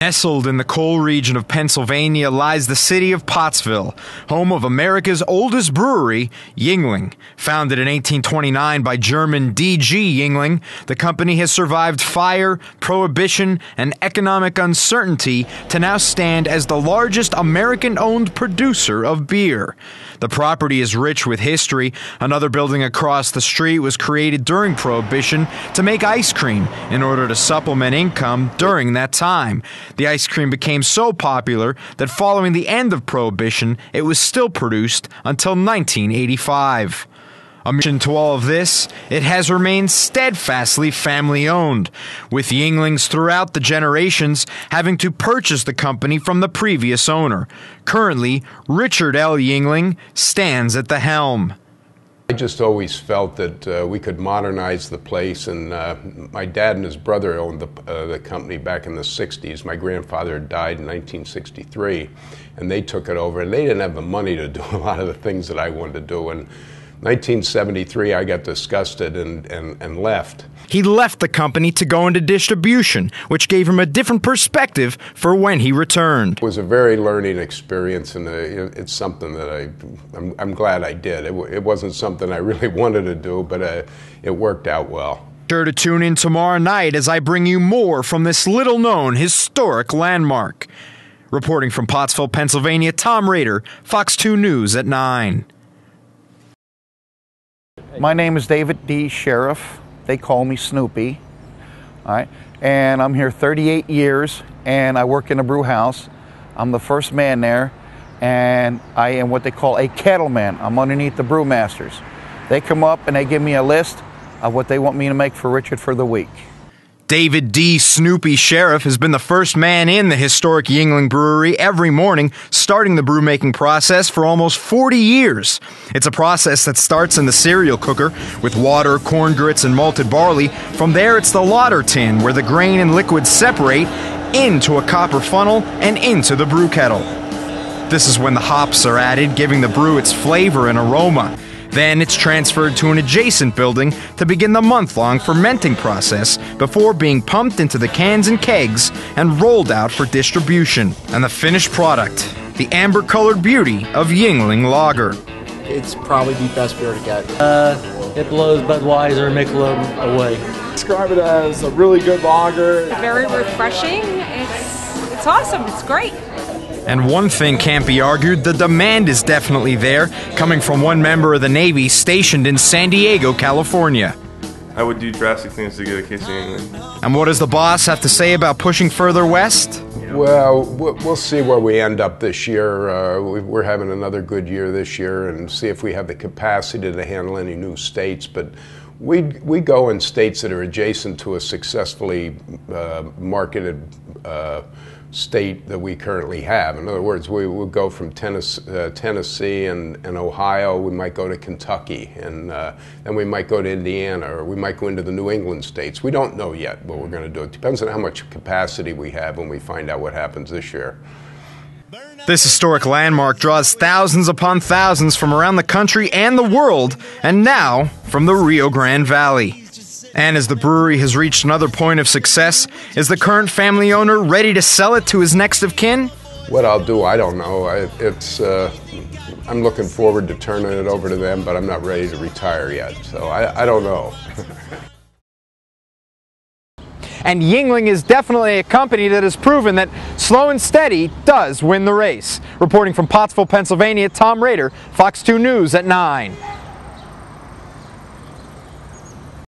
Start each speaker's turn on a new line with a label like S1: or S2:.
S1: Nestled in the coal region of Pennsylvania lies the city of Pottsville, home of America's oldest brewery, Yuengling. Founded in 1829 by German D.G. Yuengling, the company has survived fire, prohibition, and economic uncertainty to now stand as the largest American-owned producer of beer. The property is rich with history. Another building across the street was created during Prohibition to make ice cream in order to supplement income during that time. The ice cream became so popular that following the end of Prohibition, it was still produced until 1985. Addition to all of this, it has remained steadfastly family-owned, with Yuenglings throughout the generations having to purchase the company from the previous owner. Currently, Richard L. Yuengling stands at the helm.
S2: I just always felt that we could modernize the place, and my dad and his brother owned the company back in the 60s. My grandfather died in 1963, and they took it over, and they didn't have the money to do a lot of the things that I wanted to do. And 1973, I got disgusted and left.
S1: He left the company to go into distribution, which gave him a different perspective for when he returned.
S2: It was a very learning experience, and it's something that I'm glad I did. It wasn't something I really wanted to do, but it worked out well.
S1: Sure to tune in tomorrow night as I bring you more from this little-known historic landmark. Reporting from Pottsville, Pennsylvania, Tom Rader, Fox 2 News at 9.
S3: My name is David D. Sheriff. They call me Snoopy. All right. And I'm here 38 years, and I work in a brew house. I'm the first man there, and I am what they call a kettleman. I'm underneath the brewmasters. They come up and they give me a list of what they want me to make for Richard for the week.
S1: David D. Snoopy Sheriff has been the first man in the historic Yuengling Brewery every morning, starting the brewmaking process for almost 40 years. It's a process that starts in the cereal cooker with water, corn grits, and malted barley. From there, it's the lauter tin, where the grain and liquid separate into a copper funnel and into the brew kettle. This is when the hops are added, giving the brew its flavor and aroma. Then it's transferred to an adjacent building to begin the month-long fermenting process before being pumped into the cans and kegs and rolled out for distribution. And the finished product, the amber-colored beauty of Yuengling Lager.
S4: It's probably the best beer to get.
S5: It blows Budweiser and Michelob away.
S6: Describe it as a really good lager.
S7: Very refreshing. It's awesome. It's great.
S1: And one thing can't be argued, the demand is definitely there, coming from one member of the Navy stationed in San Diego, California.
S8: I would do drastic things to get a case of Yuengling.
S1: And what does the boss have to say about pushing further west?
S2: Well, we'll see where we end up this year. We're having another good year this year, and see if we have the capacity to handle any new states. But we go in states that are adjacent to a successfully marketed state that we currently have. In other words, we will go from Tennessee and Ohio. We might go to Kentucky, and then we might go to Indiana, or we might go into the New England states. We don't know yet what we're going to do. It depends on how much capacity we have when we find out what happens this year.
S1: This historic landmark draws thousands upon thousands from around the country and the world, and now from the Rio Grande Valley. And as the brewery has reached another point of success, is the current family owner ready to sell it to his next of kin?
S2: What I'll do, I don't know. I'm looking forward to turning it over to them, but I'm not ready to retire yet, so I don't know.
S1: And Yuengling is definitely a company that has proven that slow and steady does win the race. Reporting from Pottsville, Pennsylvania, Tom Rader, Fox 2 News at 9.